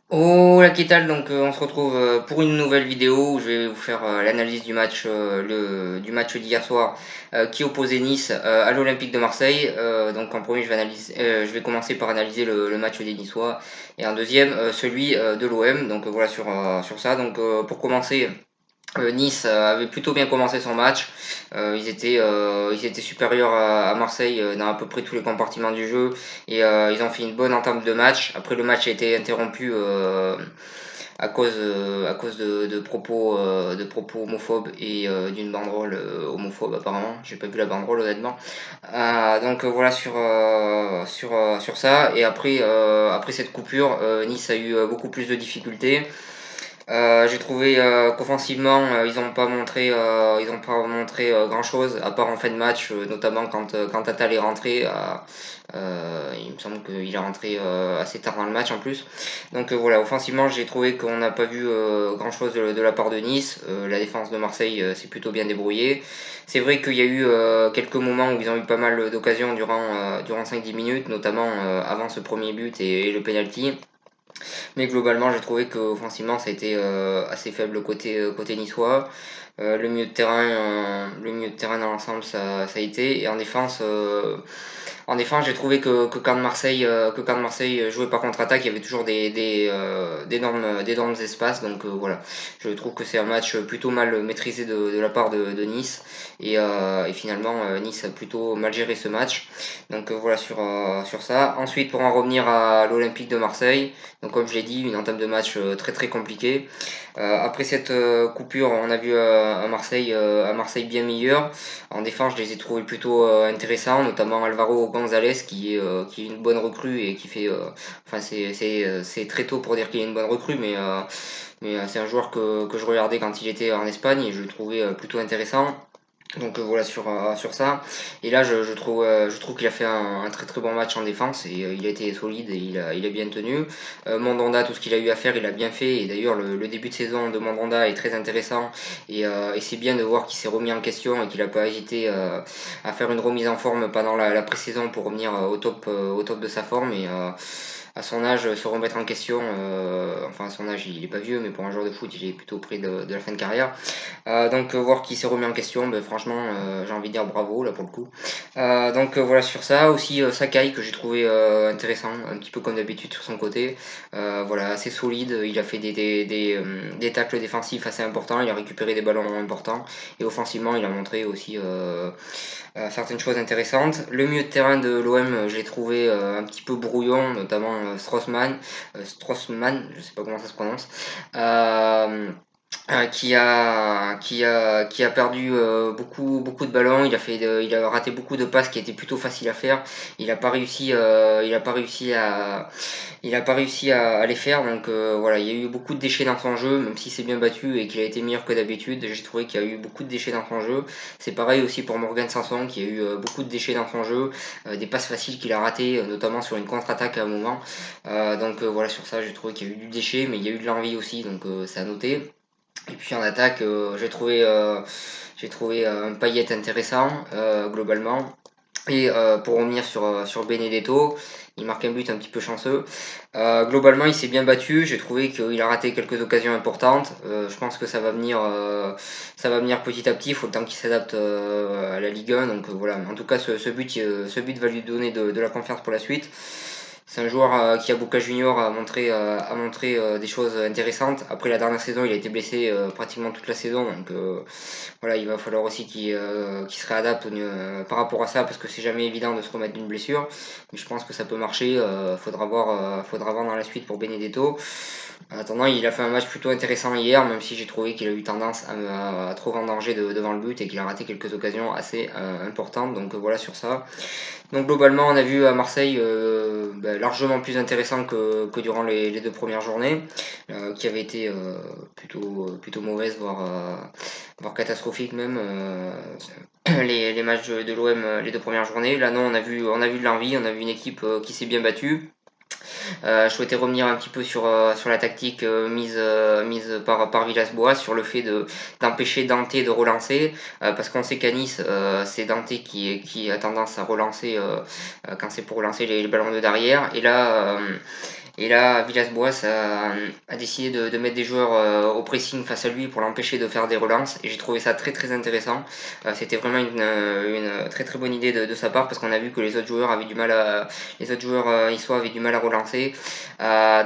Oh la Kétal, donc on se retrouve pour une nouvelle vidéo où je vais vous faire l'analyse du match, du match d'hier soir qui opposait Nice à l'Olympique de Marseille. Donc en premier, je vais commencer par analyser le match des Niçois et en deuxième celui de l'OM. Donc voilà sur ça. Donc pour commencer. Nice avait plutôt bien commencé son match. Ils étaient supérieurs à Marseille dans à peu près tous les compartiments du jeu et ils ont fait une bonne entame de match. Après, le match a été interrompu à cause de propos homophobes et d'une banderole homophobe apparemment. J'ai pas vu la banderole honnêtement. Donc voilà sur ça. Et après cette coupure, Nice a eu beaucoup plus de difficultés. J'ai trouvé qu'offensivement, ils ont pas montré grand chose, à part en fin de match, notamment quand Atal est rentré. Il me semble qu'il est rentré assez tard dans le match en plus. Donc voilà, offensivement, j'ai trouvé qu'on n'a pas vu grand chose de la part de Nice. La défense de Marseille s'est plutôt bien débrouillée. C'est vrai qu'il y a eu quelques moments où ils ont eu pas mal d'occasions durant 5-10 minutes, notamment avant ce premier but et le penalty. Mais globalement, j'ai trouvé qu'offensivement, ça a été assez faible côté niçois. Le milieu de terrain dans l'ensemble, ça a été. Et en défense, j'ai trouvé que quand Marseille jouait par contre-attaque, il y avait toujours d'énormes espaces. Donc voilà, je trouve que c'est un match plutôt mal maîtrisé de la part de Nice. Et finalement, Nice a plutôt mal géré ce match. Donc voilà sur ça. Ensuite, pour en revenir à l'Olympique de Marseille, donc comme je l'ai dit, une entame de match très très compliquée. Après cette coupure, on a vu un Marseille bien meilleur. En défense, je les ai trouvés plutôt intéressants, notamment Alvaro González qui est une bonne recrue et qui fait. Enfin, c'est très tôt pour dire qu'il est une bonne recrue, mais c'est un joueur que je regardais quand il était en Espagne et je le trouvais plutôt intéressant. Donc voilà sur ça. Et là, je trouve qu'il a fait un très très bon match en défense et il a été solide et il a bien tenu. Mandanda, tout ce qu'il a eu à faire, il a bien fait. Et d'ailleurs, le début de saison de Mandanda est très intéressant et c'est bien de voir qu'il s'est remis en question et qu'il n'a pas hésité à faire une remise en forme pendant la pré-saison pour revenir au top de sa forme. Et à son âge, se remettre en question, enfin à son âge, il est pas vieux, mais pour un joueur de foot, il est plutôt près de la fin de carrière. Donc voir qu'il s'est remis en question, ben, franchement, j'ai envie de dire bravo là pour le coup. Donc voilà sur ça. Aussi Sakai que j'ai trouvé intéressant, un petit peu comme d'habitude sur son côté. Voilà, assez solide. Il a fait des tacles défensifs assez importants. Il a récupéré des ballons importants. Et offensivement, il a montré aussi certaines choses intéressantes. Le milieu de terrain de l'OM, je l'ai trouvé un petit peu brouillon, notamment Strossman, je sais pas comment ça se prononce. Euh, qui a perdu beaucoup de ballons. Il a raté beaucoup de passes qui étaient plutôt faciles à faire. Il a pas réussi à les faire. Donc voilà, il y a eu beaucoup de déchets dans son jeu, même si c'est bien battu et qu'il a été meilleur que d'habitude. J'ai trouvé qu'il y a eu beaucoup de déchets dans son jeu. C'est pareil aussi pour Morgan Sanson qui a eu beaucoup de déchets dans son jeu, des passes faciles qu'il a ratées, notamment sur une contre-attaque à un moment. Donc voilà, sur ça, j'ai trouvé qu'il y a eu du déchet, mais il y a eu de l'envie aussi, donc c'est à noter. Et puis en attaque, j'ai trouvé un Payet intéressant globalement. Et pour revenir sur Benedetto, il marque un but un petit peu chanceux. Globalement, il s'est bien battu. J'ai trouvé qu'il a raté quelques occasions importantes. Je pense que ça va venir petit à petit. Il faut le temps qu'il s'adapte à la Ligue 1. Donc voilà. En tout cas, ce but va lui donner de la confiance pour la suite. C'est un joueur qui, à Boca Junior, a montré des choses intéressantes. Après la dernière saison, il a été blessé pratiquement toute la saison. Donc voilà, il va falloir aussi qu'il se réadapte par rapport à ça, parce que c'est jamais évident de se remettre d'une blessure. Mais je pense que ça peut marcher. Faudra voir dans la suite pour Benedetto. En attendant, il a fait un match plutôt intéressant hier, même si j'ai trouvé qu'il a eu tendance à trop vendanger devant le but et qu'il a raté quelques occasions assez importantes. Donc voilà sur ça. Donc globalement, on a vu à Marseille largement plus intéressant que durant les deux premières journées, qui avaient été plutôt mauvaises, voire catastrophiques même. Les matchs de l'OM les deux premières journées. Là non, on a vu de l'envie, on a vu une équipe qui s'est bien battue. Je souhaitais revenir un petit peu sur la tactique mise par Villas-Boas, sur le fait d'empêcher Dante de relancer, parce qu'on sait qu'à Nice, c'est Dante qui a tendance à relancer quand c'est pour relancer les ballons de derrière. Et là, Villas-Boas a décidé de mettre des joueurs au pressing face à lui pour l'empêcher de faire des relances. Et j'ai trouvé ça très très intéressant. C'était vraiment une très très bonne idée de sa part, parce qu'on a vu que les autres joueurs niçois avaient du mal à relancer.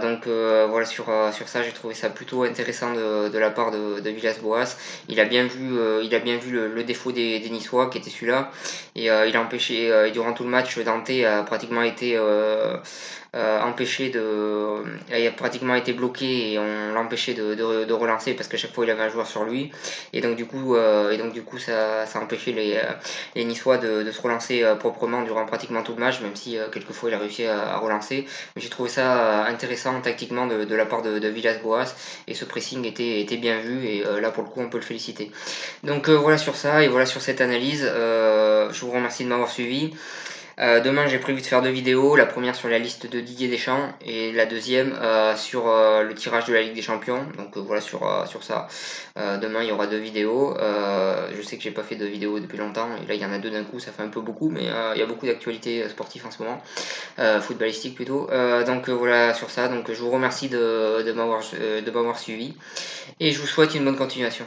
Donc voilà, sur ça, j'ai trouvé ça plutôt intéressant de la part de Villas-Boas. Il a bien vu le défaut des Niçois, qui était celui-là. Et il a empêché, et durant tout le match, Dante a pratiquement été il a pratiquement été bloqué, et on l'empêchait de relancer, parce qu'à chaque fois il avait un joueur sur lui. Et donc du coup ça a empêché les Niçois de se relancer proprement durant pratiquement tout le match, même si quelquefois il a réussi à relancer. Mais j'ai trouvé ça intéressant tactiquement de la part de Villas-Boas, et ce pressing était bien vu, et là pour le coup on peut le féliciter. Donc voilà sur ça, et voilà sur cette analyse. Je vous remercie de m'avoir suivi. Demain, j'ai prévu de faire 2 vidéos, la première sur la liste de Didier Deschamps, et la deuxième sur le tirage de la Ligue des Champions. Donc voilà sur ça. Demain, il y aura 2 vidéos. Je sais que j'ai pas fait de vidéos depuis longtemps, et là il y en a 2 d'un coup, ça fait un peu beaucoup, mais il y a beaucoup d'actualités sportives en ce moment, footballistique plutôt. Donc voilà sur ça. Donc je vous remercie de m'avoir suivi, et je vous souhaite une bonne continuation.